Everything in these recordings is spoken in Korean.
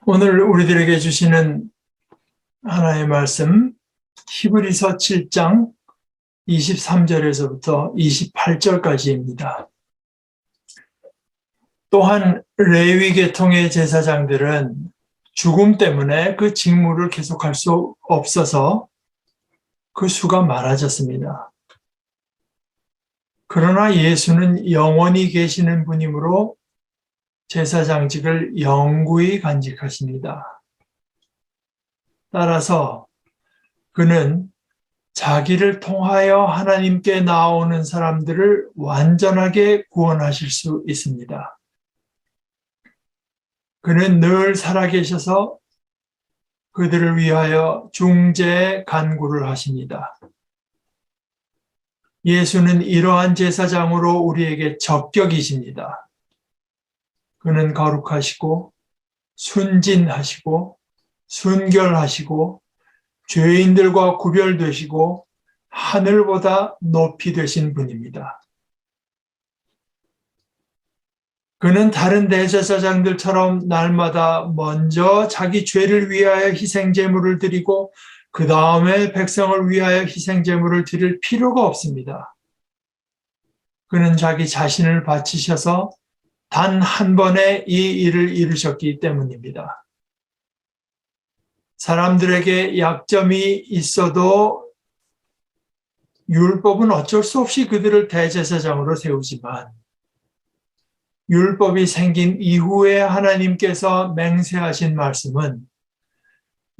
오늘 우리들에게 주시는 하나의 말씀, 히브리서 7장 23절에서부터 28절까지입니다. 또한 레위 계통의 제사장들은 죽음 때문에 그 직무를 계속할 수 없어서 그 수가 많아졌습니다. 그러나 예수는 영원히 계시는 분이므로 제사장직을 영구히 간직하십니다. 따라서 그는 자기를 통하여 하나님께 나오는 사람들을 완전하게 구원하실 수 있습니다. 그는 늘 살아계셔서 그들을 위하여 중재 간구를 하십니다. 예수는 이러한 제사장으로 우리에게 적격이십니다. 그는 거룩하시고 순진하시고 순결하시고 죄인들과 구별되시고 하늘보다 높이 되신 분입니다. 그는 다른 대제사장들처럼 날마다 먼저 자기 죄를 위하여 희생제물을 드리고 그 다음에 백성을 위하여 희생제물을 드릴 필요가 없습니다. 그는 자기 자신을 바치셔서 단 한 번에 이 일을 이루셨기 때문입니다. 사람들에게 약점이 있어도 율법은 어쩔 수 없이 그들을 대제사장으로 세우지만 율법이 생긴 이후에 하나님께서 맹세하신 말씀은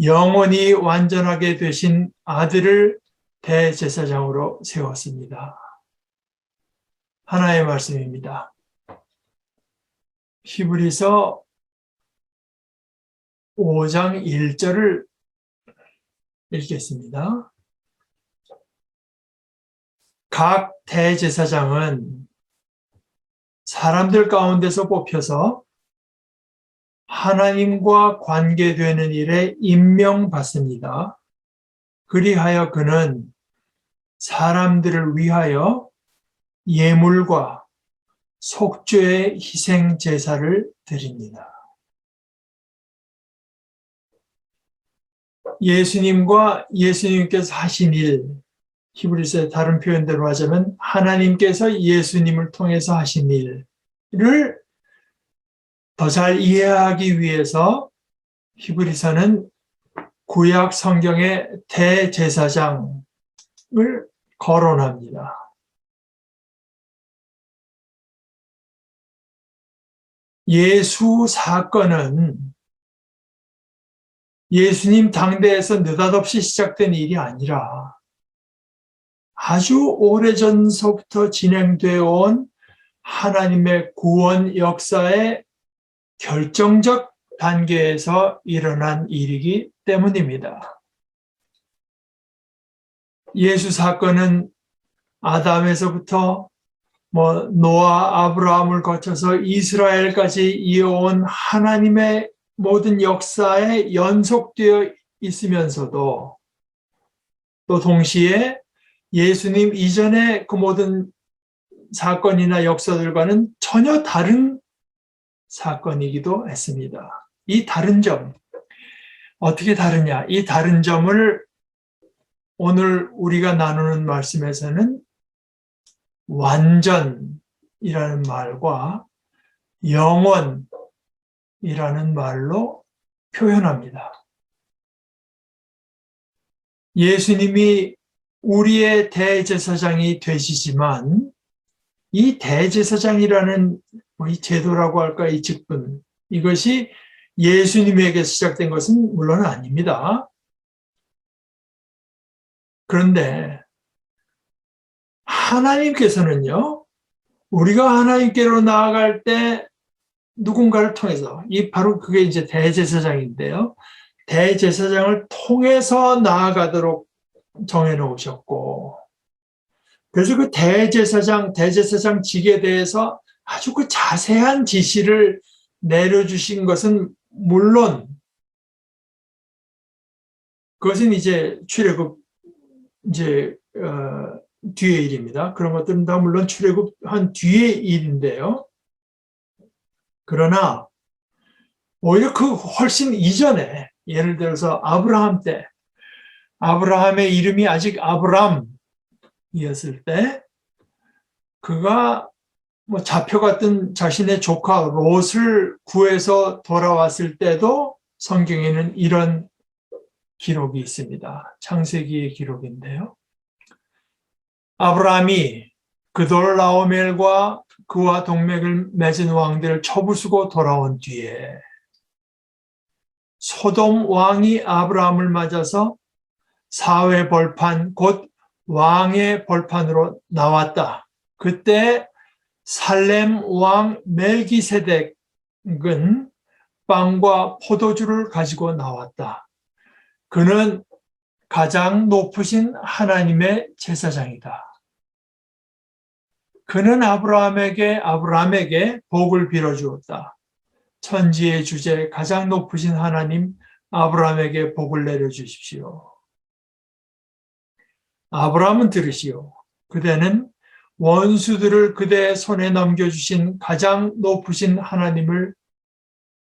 영원히 완전하게 되신 아들을 대제사장으로 세웠습니다. 하나의 말씀입니다. 히브리서 5장 1절을 읽겠습니다. 각 대제사장은 사람들 가운데서 뽑혀서 하나님과 관계되는 일에 임명받습니다. 그리하여 그는 사람들을 위하여 예물과 속죄의 희생 제사를 드립니다. 예수님과 예수님께서 하신 일, 히브리서의 다른 표현대로 하자면 하나님께서 예수님을 통해서 하신 일을 더 잘 이해하기 위해서 히브리서는 구약 성경의 대제사장을 거론합니다. 예수 사건은 예수님 당대에서 느닷없이 시작된 일이 아니라 아주 오래전서부터 진행되어 온 하나님의 구원 역사의 결정적 단계에서 일어난 일이기 때문입니다. 예수 사건은 아담에서부터 노아, 아브라함을 거쳐서 이스라엘까지 이어온 하나님의 모든 역사에 연속되어 있으면서도 또 동시에 예수님 이전의 그 모든 사건이나 역사들과는 전혀 다른 사건이기도 했습니다. 이 다른 점, 어떻게 다르냐? 이 다른 점을 오늘 우리가 나누는 말씀에서는 완전이라는 말과 영원이라는 말로 표현합니다. 예수님이 우리의 대제사장이 되시지만 이 대제사장이라는 이 제도라고 할까, 이 직분, 이것이 예수님에게 시작된 것은 물론 아닙니다. 그런데 하나님께서는요, 우리가 하나님께로 나아갈 때 누군가를 통해서, 바로 그게 이제 대제사장인데요. 대제사장을 통해서 나아가도록 정해놓으셨고, 그래서 그 대제사장직에 대해서 아주 그 자세한 지시를 내려주신 것은 물론, 그것은 이제 출애굽, 뒤의 일입니다. 그런 것들은 다 물론 출애굽한 뒤의 일인데요. 그러나 오히려 그 훨씬 이전에, 예를 들어서 아브라함 때, 아브라함의 이름이 아직 아브람이었을 때, 그가 뭐 잡혀갔던 자신의 조카 롯을 구해서 돌아왔을 때도 성경에는 이런 기록이 있습니다. 창세기의 기록인데요. 아브라함이 그돌라오멜과 그와 동맥을 맺은 왕들을 쳐부수고 돌아온 뒤에 소돔 왕이 아브라함을 맞아서 사회 벌판, 곧 왕의 벌판으로 나왔다. 그때 살렘 왕 멜기세덱은 빵과 포도주를 가지고 나왔다. 그는 가장 높으신 하나님의 제사장이다. 그는 아브라함에게 복을 빌어주었다. 천지의 주제 가장 높으신 하나님 아브라함에게 복을 내려주십시오. 아브라함은 들으시오. 그대는 원수들을 그대의 손에 넘겨주신 가장 높으신 하나님을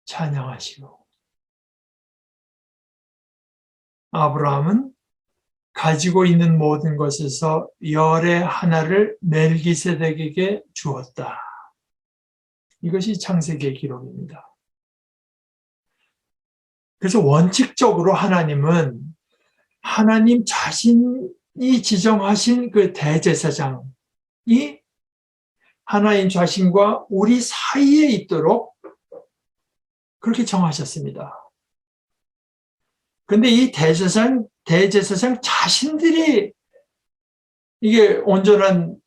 찬양하시오. 아브라함은 가지고 있는 모든 것에서 열의 하나를 멜기세덱에게 주었다. 이것이 창세기의 기록입니다. 그래서 원칙적으로 하나님은 하나님 자신이 지정하신 그 대제사장이 하나님 자신과 우리 사이에 있도록 그렇게 정하셨습니다. 그런데 이 대제사장 자신들이 이게 온전한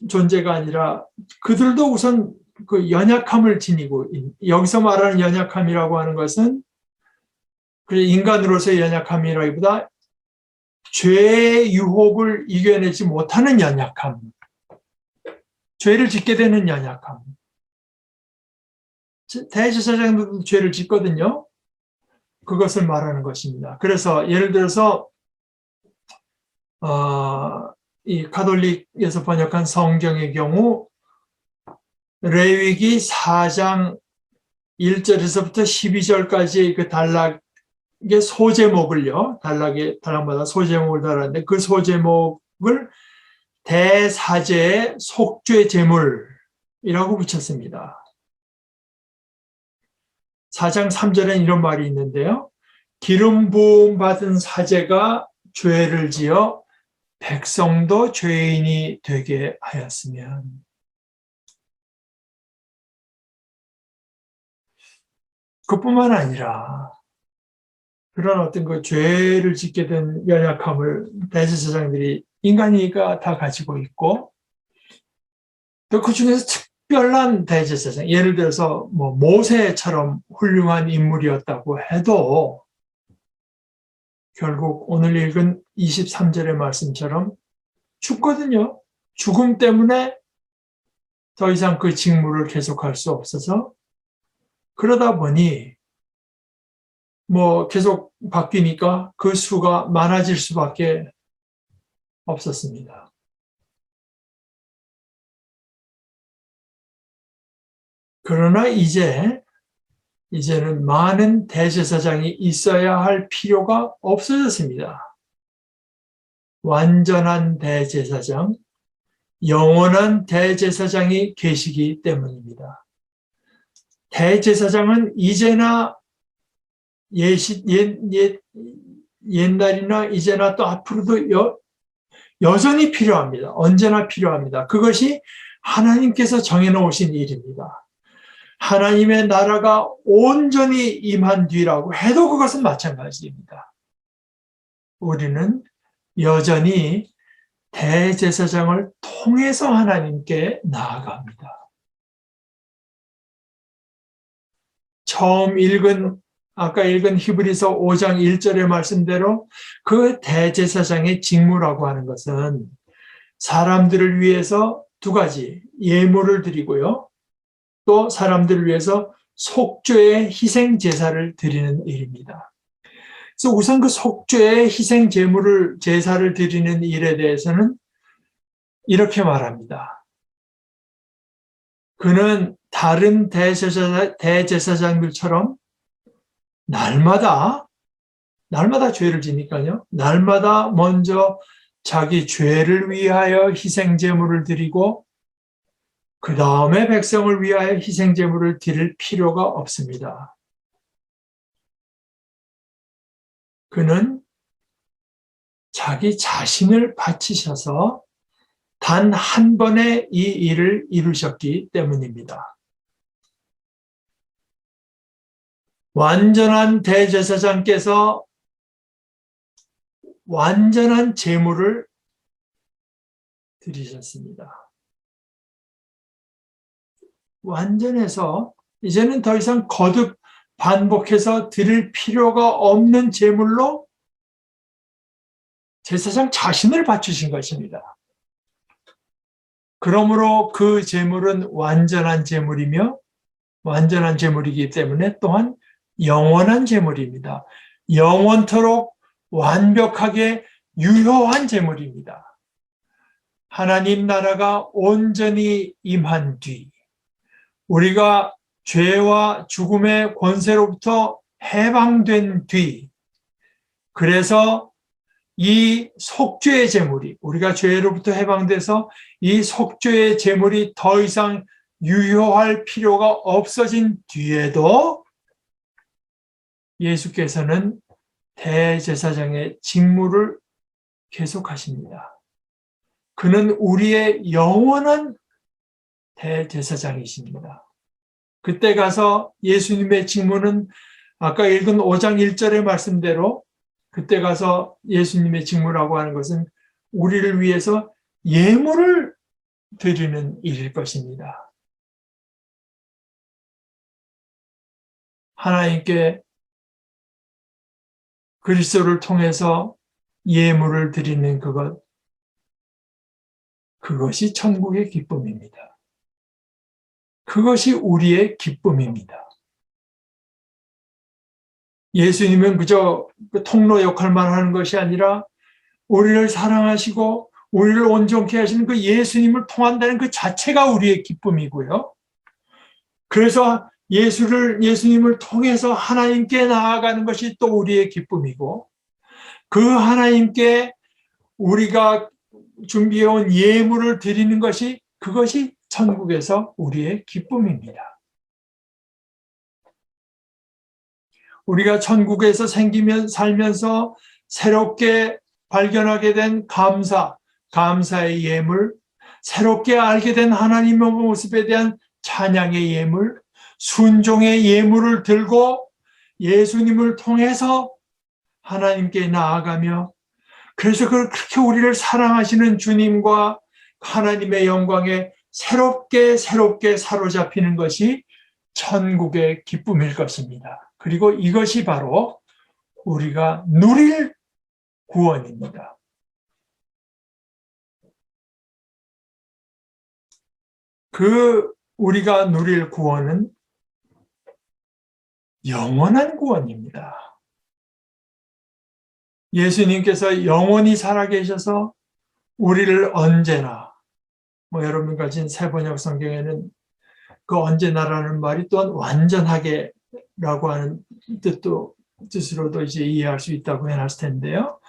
존재가 아니라 그들도 우선 그 연약함을 지니고, 여기서 말하는 연약함이라고 하는 것은 인간으로서의 연약함이라기보다 죄의 유혹을 이겨내지 못하는 연약함, 죄를 짓게 되는 연약함. 대제사장들도 죄를 짓거든요. 그것을 말하는 것입니다. 그래서 예를 들어서 이 가톨릭에서 번역한 성경의 경우 레위기 4장 1절에서부터 12절까지의 그 단락의 소제목을요, 단락마다 소제목을 달았는데 그 소제목을 대사제의 속죄 제물이라고 붙였습니다. 4장 3절엔 이런 말이 있는데요. 기름 부음 받은 사제가 죄를 지어 백성도 죄인이 되게 하였으면. 그뿐만 아니라 그런 어떤 그 죄를 짓게 된 연약함을 대제사장들이 인간이가 다 가지고 있고, 또 그 중에서 특별한 대제사장, 예를 들어서 뭐 모세처럼 훌륭한 인물이었다고 해도 결국 오늘 읽은 23절의 말씀처럼 죽거든요. 죽음 때문에 더 이상 그 직무를 계속할 수 없어서, 그러다 보니 뭐 계속 바뀌니까 그 수가 많아질 수밖에 없었습니다. 그러나 이제는 많은 대제사장이 있어야 할 필요가 없어졌습니다. 완전한 대제사장, 영원한 대제사장이 계시기 때문입니다. 대제사장은 이제나 옛날이나 이제나 또 앞으로도 여전히 필요합니다. 언제나 필요합니다. 그것이 하나님께서 정해놓으신 일입니다. 하나님의 나라가 온전히 임한 뒤라고 해도 그것은 마찬가지입니다. 우리는 여전히 대제사장을 통해서 하나님께 나아갑니다. 아까 읽은 히브리서 5장 1절의 말씀대로 그 대제사장의 직무라고 하는 것은 사람들을 위해서 두 가지, 예물을 드리고요, 또 사람들을 위해서 속죄의 희생 제사를 드리는 일입니다. 그래서 우선 그 속죄의 희생 제사를 드리는 일에 대해서는 이렇게 말합니다. 그는 다른 대제사장들처럼 날마다 죄를 지니까요. 날마다 먼저 자기 죄를 위하여 희생제물을 드리고 그 다음에 백성을 위하여 희생제물을 드릴 필요가 없습니다. 그는 자기 자신을 바치셔서 단 한 번에 이 일을 이루셨기 때문입니다. 완전한 대제사장께서 완전한 제물을 드리셨습니다. 완전해서 이제는 더 이상 거듭 반복해서 드릴 필요가 없는 제물로 제사장 자신을 바치신 것입니다. 그러므로 그 제물은 완전한 제물이며 완전한 제물이기 때문에 또한 영원한 제물입니다. 영원토록 완벽하게 유효한 제물입니다. 하나님 나라가 온전히 임한 뒤 우리가 죄와 죽음의 권세로부터 해방된 뒤 그래서 이 속죄의 제물이 우리가 죄로부터 해방돼서 이 속죄의 제물이 더 이상 유효할 필요가 없어진 뒤에도 예수께서는 대제사장의 직무를 계속하십니다. 그는 우리의 영원한 대제사장이십니다. 그때 가서 예수님의 직무는 아까 읽은 5장 1절의 말씀대로 그때 가서 예수님의 직무라고 하는 것은 우리를 위해서 예물을 드리는 일일 것입니다. 하나님께 그리스도를 통해서 예물을 드리는 그것이 천국의 기쁨입니다. 그것이 우리의 기쁨입니다. 예수님은 그저 통로 역할만 하는 것이 아니라 우리를 사랑하시고 우리를 온전케 하시는 그 예수님을 통한다는 그 자체가 우리의 기쁨이고요. 그래서 예수님을 통해서 하나님께 나아가는 것이 또 우리의 기쁨이고 그 하나님께 우리가 준비해온 예물을 드리는 그것이 천국에서 우리의 기쁨입니다. 우리가 천국에서 살면서 새롭게 발견하게 된 감사의 예물, 새롭게 알게 된 하나님의 모습에 대한 찬양의 예물, 순종의 예물을 들고 예수님을 통해서 하나님께 나아가며 그래서 그렇게 우리를 사랑하시는 주님과 하나님의 영광에 새롭게 사로잡히는 것이 천국의 기쁨일 것입니다. 그리고 이것이 바로 우리가 누릴 구원입니다. 그 우리가 누릴 구원은 영원한 구원입니다. 예수님께서 영원히 살아계셔서 우리를 언제나 여러분 가진 새번역 성경에는 그 언제나라는 말이 또한 완전하게라고 하는 뜻으로도 이제 이해할 수 있다고 해놨을 텐데요.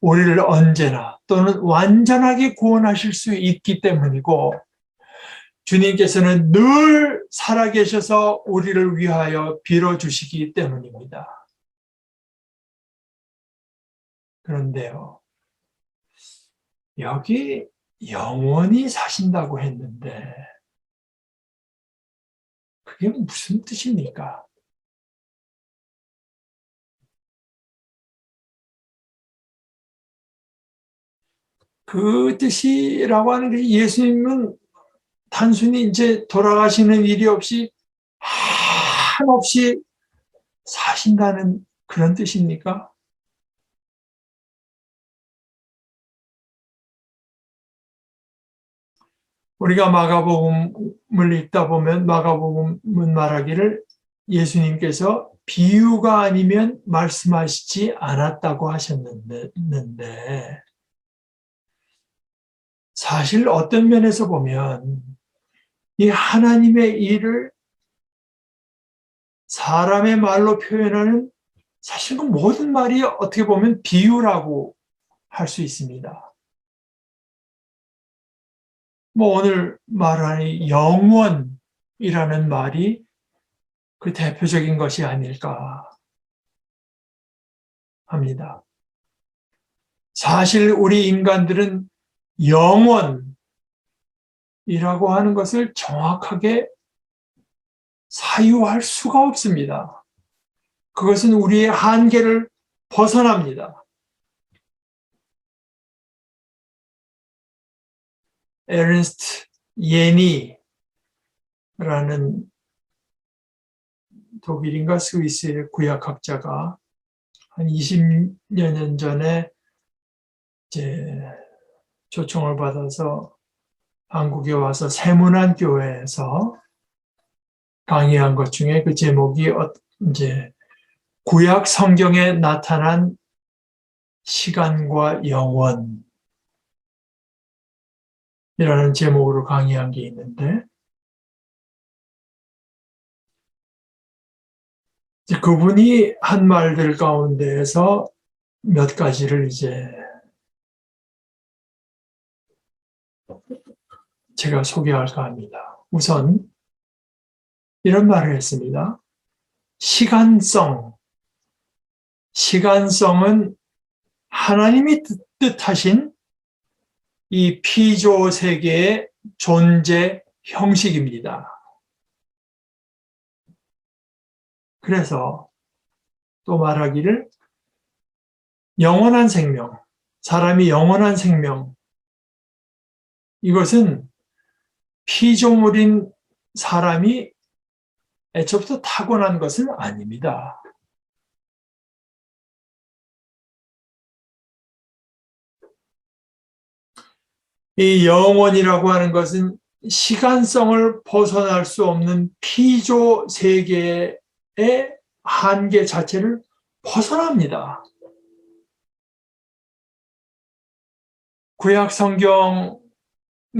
우리를 언제나 또는 완전하게 구원하실 수 있기 때문이고 주님께서는 늘 살아계셔서 우리를 위하여 빌어주시기 때문입니다. 그런데요, 여기 영원히 사신다고 했는데 그게 무슨 뜻입니까? 그 뜻이라고 하는 게 예수님은 단순히 이제 돌아가시는 일이 없이 한없이 사신다는 그런 뜻입니까? 우리가 마가복음을 읽다 보면 마가복음은 말하기를 예수님께서 비유가 아니면 말씀하시지 않았다고 하셨는데 사실 어떤 면에서 보면 이 하나님의 일을 사람의 말로 표현하는 사실 그 모든 말이 어떻게 보면 비유라고 할 수 있습니다. 뭐 오늘 말하는 영원이라는 말이 그 대표적인 것이 아닐까 합니다. 사실 우리 인간들은 영원이라고 하는 것을 정확하게 사유할 수가 없습니다. 그것은 우리의 한계를 벗어납니다. 에른스트 예니라는 독일인가 스위스의 구약학자가 한 20여 년 전에 이제 초청을 받아서 한국에 와서 세문안교회에서 강의한 것 중에 그 제목이 이제 구약 성경에 나타난 시간과 영원이라는 제목으로 강의한 게 있는데 그분이 한 말들 가운데에서 몇 가지를 이제 제가 소개할까 합니다. 우선 이런 말을 했습니다. 시간성은 하나님이 뜻하신 이 피조 세계의 존재 형식입니다. 그래서 또 말하기를 영원한 생명, 사람이 영원한 생명, 이것은 피조물인 사람이 애초부터 타고난 것은 아닙니다. 이 영원이라고 하는 것은 시간성을 벗어날 수 없는 피조 세계의 한계 자체를 벗어납니다. 구약 성경이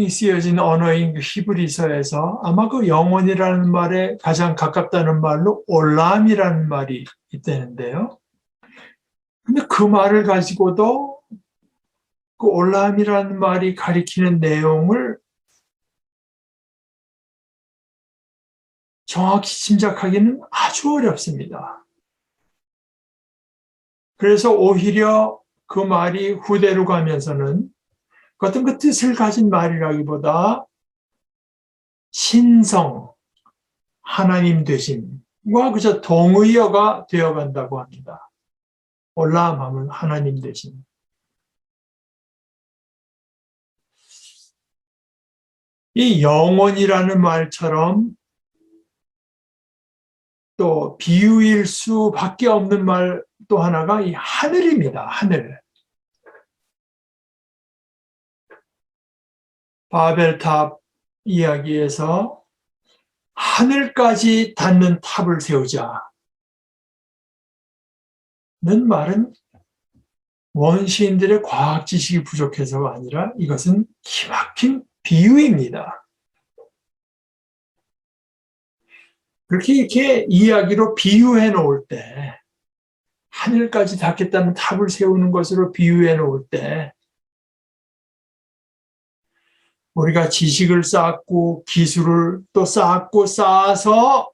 쓰여진 언어인 히브리서에서 아마 그 영원이라는 말에 가장 가깝다는 말로 올람이라는 말이 있다는데요. 근데 그 말을 가지고도 그 올람이라는 말이 가리키는 내용을 정확히 짐작하기는 아주 어렵습니다. 그래서 오히려 그 말이 후대로 가면서는 어떤 그 뜻을 가진 말이라기보다 신성, 하나님 되심과 그저 동의어가 되어간다고 합니다. 올라함하면 하나님 되심. 이 영원이라는 말처럼 또 비유일 수밖에 없는 말 또 하나가 이 하늘입니다. 하늘. 바벨탑 이야기에서 하늘까지 닿는 탑을 세우자는 말은 원시인들의 과학 지식이 부족해서가 아니라 이것은 기막힌 비유입니다. 그렇게 이렇게 이야기로 비유해 놓을 때, 하늘까지 닿겠다는 탑을 세우는 것으로 비유해 놓을 때, 우리가 지식을 쌓고 기술을 또 쌓고 쌓아서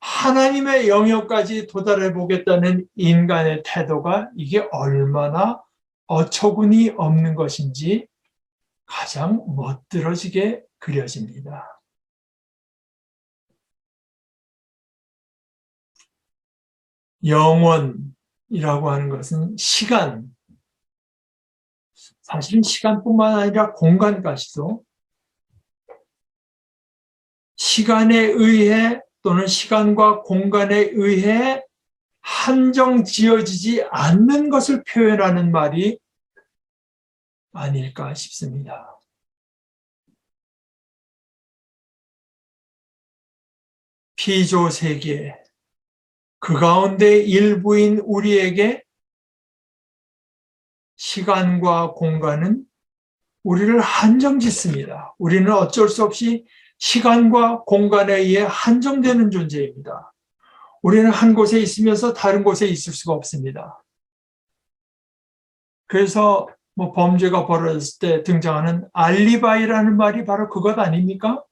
하나님의 영역까지 도달해 보겠다는 인간의 태도가 이게 얼마나 어처구니 없는 것인지 가장 멋들어지게 그려집니다. 영원이라고 하는 것은 시간, 사실은 시간뿐만 아니라 공간까지도 시간에 의해 또는 시간과 공간에 의해 한정 지어지지 않는 것을 표현하는 말이 아닐까 싶습니다. 피조 세계, 그 가운데 일부인 우리에게 시간과 공간은 우리를 한정 짓습니다. 우리는 어쩔 수 없이 시간과 공간에 의해 한정되는 존재입니다. 우리는 한 곳에 있으면서 다른 곳에 있을 수가 없습니다. 그래서 뭐 범죄가 벌어졌을 때 등장하는 알리바이라는 말이 바로 그것 아닙니까?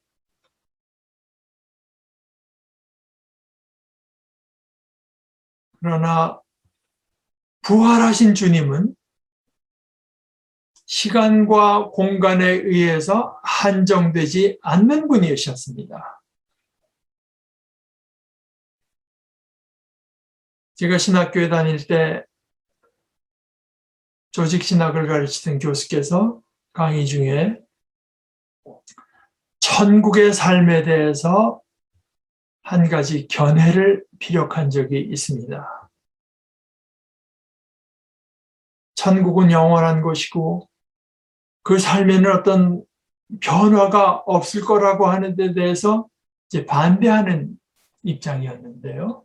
그러나 부활하신 주님은 시간과 공간에 의해서 한정되지 않는 분이셨습니다. 제가 신학교에 다닐 때 조직신학을 가르치던 교수께서 강의 중에 천국의 삶에 대해서 한 가지 견해를 피력한 적이 있습니다. 천국은 영원한 곳이고 그 삶에는 어떤 변화가 없을 거라고 하는 데 대해서 이제 반대하는 입장이었는데요.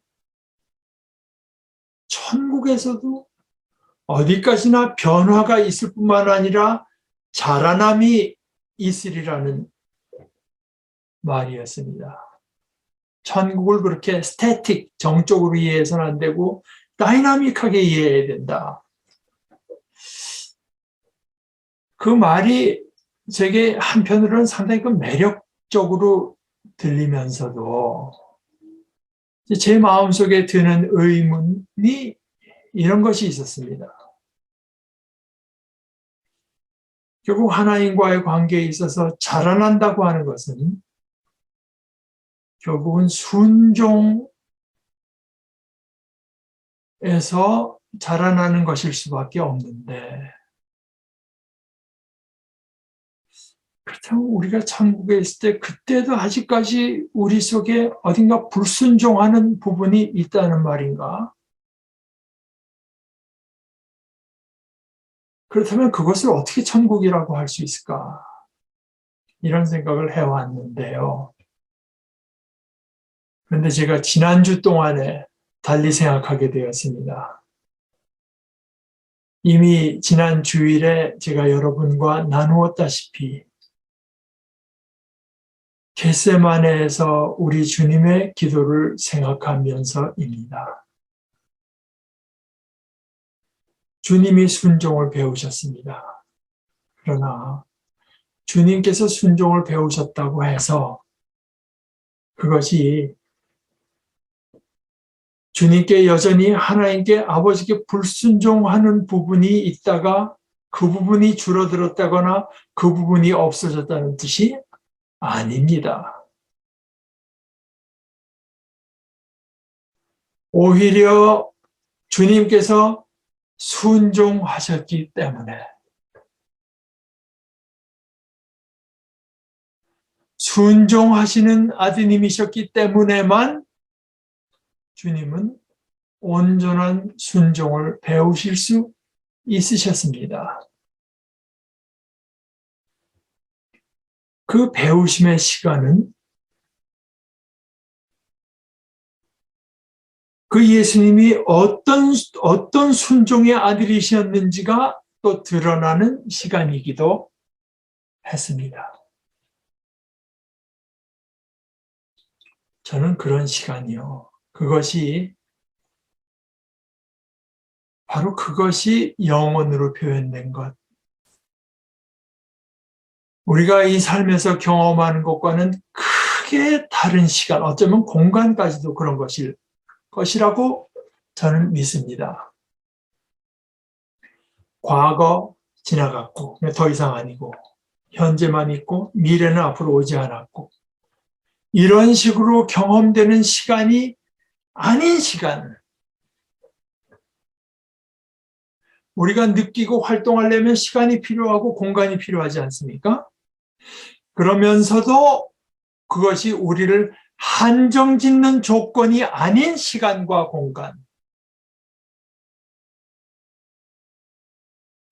천국에서도 어디까지나 변화가 있을 뿐만 아니라 자라남이 있으리라는 말이었습니다. 천국을 그렇게 스태틱, 정적으로 이해해서는 안 되고 다이나믹하게 이해해야 된다. 그 말이 제게 한편으로는 상당히 매력적으로 들리면서도 제 마음속에 드는 의문이 이런 것이 있었습니다. 결국 하나님과의 관계에 있어서 자라난다고 하는 것은 결국은 순종에서 자라나는 것일 수밖에 없는데, 그렇다면 우리가 천국에 있을 때 그때도 아직까지 우리 속에 어딘가 불순종하는 부분이 있다는 말인가? 그렇다면 그것을 어떻게 천국이라고 할 수 있을까? 이런 생각을 해왔는데요. 그런데 제가 지난주 동안에 달리 생각하게 되었습니다. 이미 지난 주일에 제가 여러분과 나누었다시피 겟세마네에서 우리 주님의 기도를 생각하면서입니다. 주님이 순종을 배우셨습니다. 그러나 주님께서 순종을 배우셨다고 해서 그것이 주님께 여전히 하나님께 아버지께 불순종하는 부분이 있다가 그 부분이 줄어들었다거나 그 부분이 없어졌다는 뜻이 아닙니다. 오히려 주님께서 순종하셨기 때문에, 순종하시는 아드님이셨기 때문에만 주님은 온전한 순종을 배우실 수 있으셨습니다. 그 배우심의 시간은 그 예수님이 어떤 순종의 아들이셨는지가 또 드러나는 시간이기도 했습니다. 저는 그런 시간이요. 바로 그것이 영혼으로 표현된 것. 우리가 이 삶에서 경험하는 것과는 크게 다른 시간, 어쩌면 공간까지도 그런 것이라고 저는 믿습니다. 과거 지나갔고 더 이상 아니고 현재만 있고 미래는 앞으로 오지 않았고 이런 식으로 경험되는 시간이 아닌 시간, 우리가 느끼고 활동하려면 시간이 필요하고 공간이 필요하지 않습니까? 그러면서도 그것이 우리를 한정짓는 조건이 아닌 시간과 공간,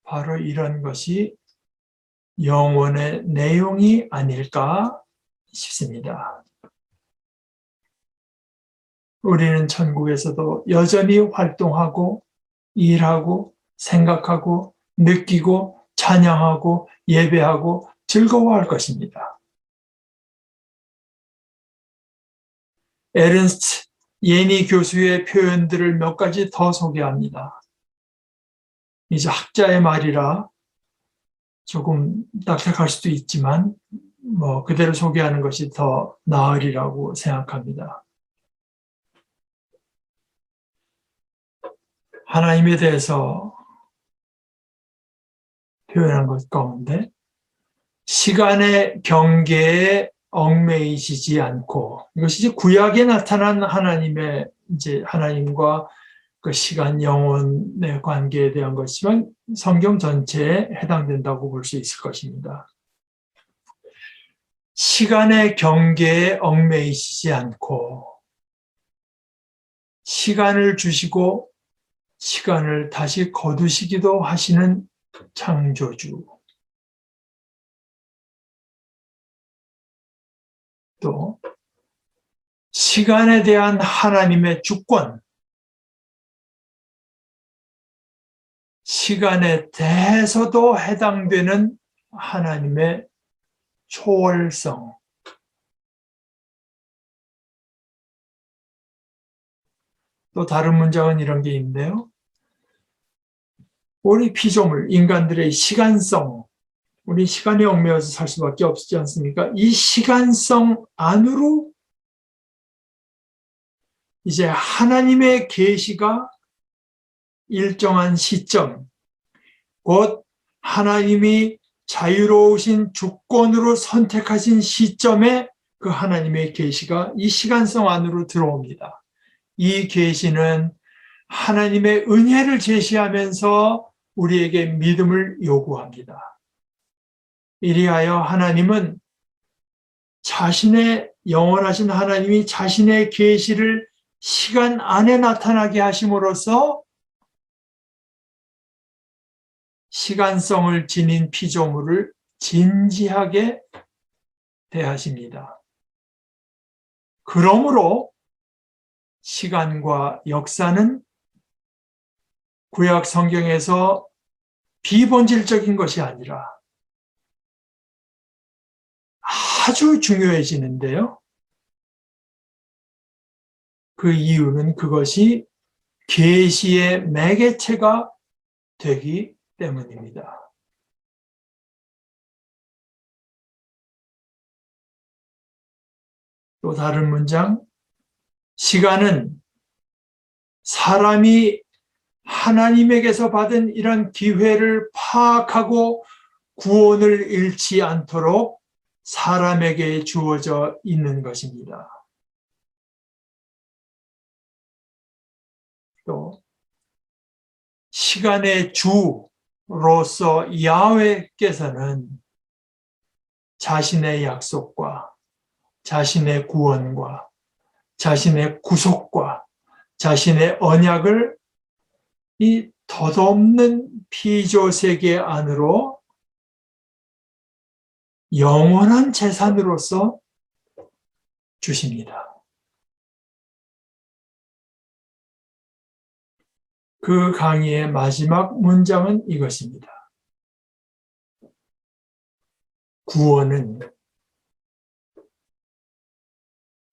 바로 이런 것이 영혼의 내용이 아닐까 싶습니다. 우리는 천국에서도 여전히 활동하고 일하고 생각하고 느끼고 찬양하고 예배하고 즐거워할 것입니다. 에른스트 예니 교수의 표현들을 몇 가지 더 소개합니다. 이제 학자의 말이라 조금 딱딱할 수도 있지만 그대로 소개하는 것이 더 나으리라고 생각합니다. 하나님에 대해서 표현한 것 가운데 시간의 경계에 얽매이시지 않고, 이것이 이제 구약에 나타난 하나님의 이제 하나님과 그 시간 영혼의 관계에 대한 것이지만 성경 전체에 해당된다고 볼 수 있을 것입니다. 시간의 경계에 얽매이시지 않고 시간을 주시고 시간을 다시 거두시기도 하시는 창조주. 또 시간에 대한 하나님의 주권, 시간에 대해서도 해당되는 하나님의 초월성, 또 다른 문장은 이런 게 있는데요. 우리 피조물, 인간들의 시간성, 우리 시간에 얽매여서 살 수밖에 없지 않습니까? 이 시간성 안으로 이제 하나님의 계시가 일정한 시점, 곧 하나님이 자유로우신 주권으로 선택하신 시점에 그 하나님의 계시가 이 시간성 안으로 들어옵니다. 이 계시는 하나님의 은혜를 제시하면서 우리에게 믿음을 요구합니다. 이리하여 하나님은 자신의 영원하신 하나님이 자신의 계시를 시간 안에 나타나게 하심으로써 시간성을 지닌 피조물을 진지하게 대하십니다. 그러므로 시간과 역사는 구약 성경에서 비본질적인 것이 아니라 아주 중요해지는데요. 그 이유는 그것이 계시의 매개체가 되기 때문입니다. 또 다른 문장, 시간은 사람이 하나님에게서 받은 이런 기회를 파악하고 구원을 잃지 않도록 사람에게 주어져 있는 것입니다. 또 시간의 주로서 야훼께서는 자신의 약속과 자신의 구원과 자신의 구속과 자신의 언약을 이 덧없는 피조 세계 안으로 영원한 재산으로서 주십니다. 그 강의의 마지막 문장은 이것입니다. 구원은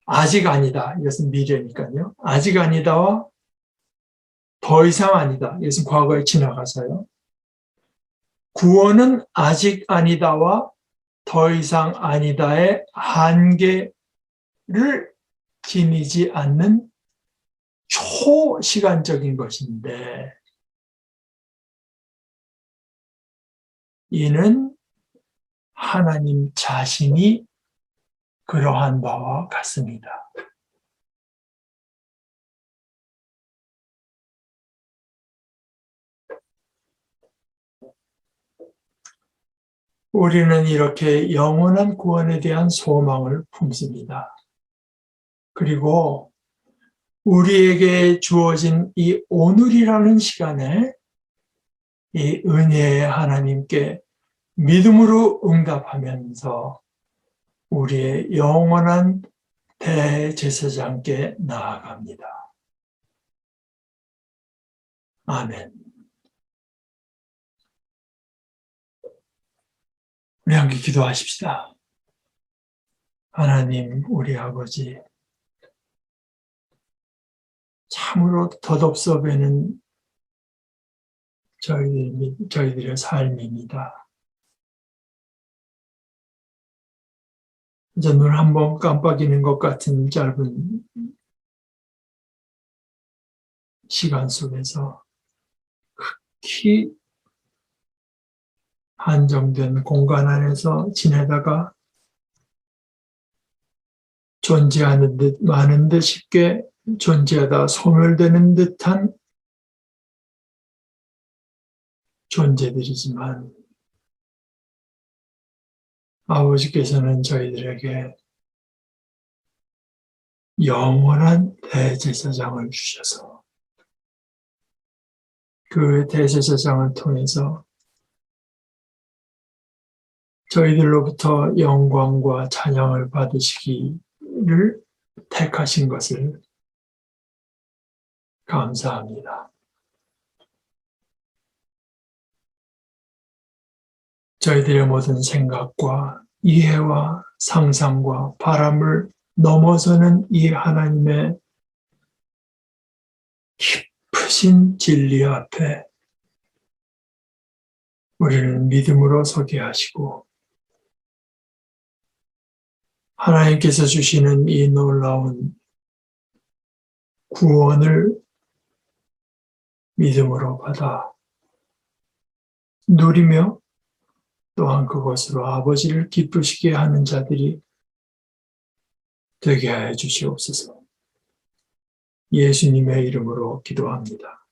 아직 아니다. 이것은 미래니까요. 아직 아니다와 더 이상 아니다. 이것은 과거에 지나가서요. 구원은 아직 아니다와 더 이상 아니다의 한계를 지니지 않는 초시간적인 것인데, 이는 하나님 자신이 그러한 바와 같습니다. 우리는 이렇게 영원한 구원에 대한 소망을 품습니다. 그리고 우리에게 주어진 이 오늘이라는 시간에 이 은혜의 하나님께 믿음으로 응답하면서 우리의 영원한 대제사장께 나아갑니다. 아멘. 우리 함께 기도하십시다. 하나님, 우리 아버지, 참으로 덧없어 배는 저희들의 삶입니다. 이제 눈 한 번 깜빡이는 것 같은 짧은 시간 속에서 극히 한정된 공간 안에서 지내다가 존재하는 듯 많은 듯 쉽게 존재하다 소멸되는 듯한 존재들이지만 아버지께서는 저희들에게 영원한 대제사장을 주셔서 그 대제사장을 통해서 저희들로부터 영광과 찬양을 받으시기를 택하신 것을 감사합니다. 저희들의 모든 생각과 이해와 상상과 바람을 넘어서는 이 하나님의 깊으신 진리 앞에 우리는 믿음으로 서게 하시고 하나님께서 주시는 이 놀라운 구원을 믿음으로 받아 누리며 또한 그것으로 아버지를 기쁘시게 하는 자들이 되게 하여 주시옵소서. 예수님의 이름으로 기도합니다.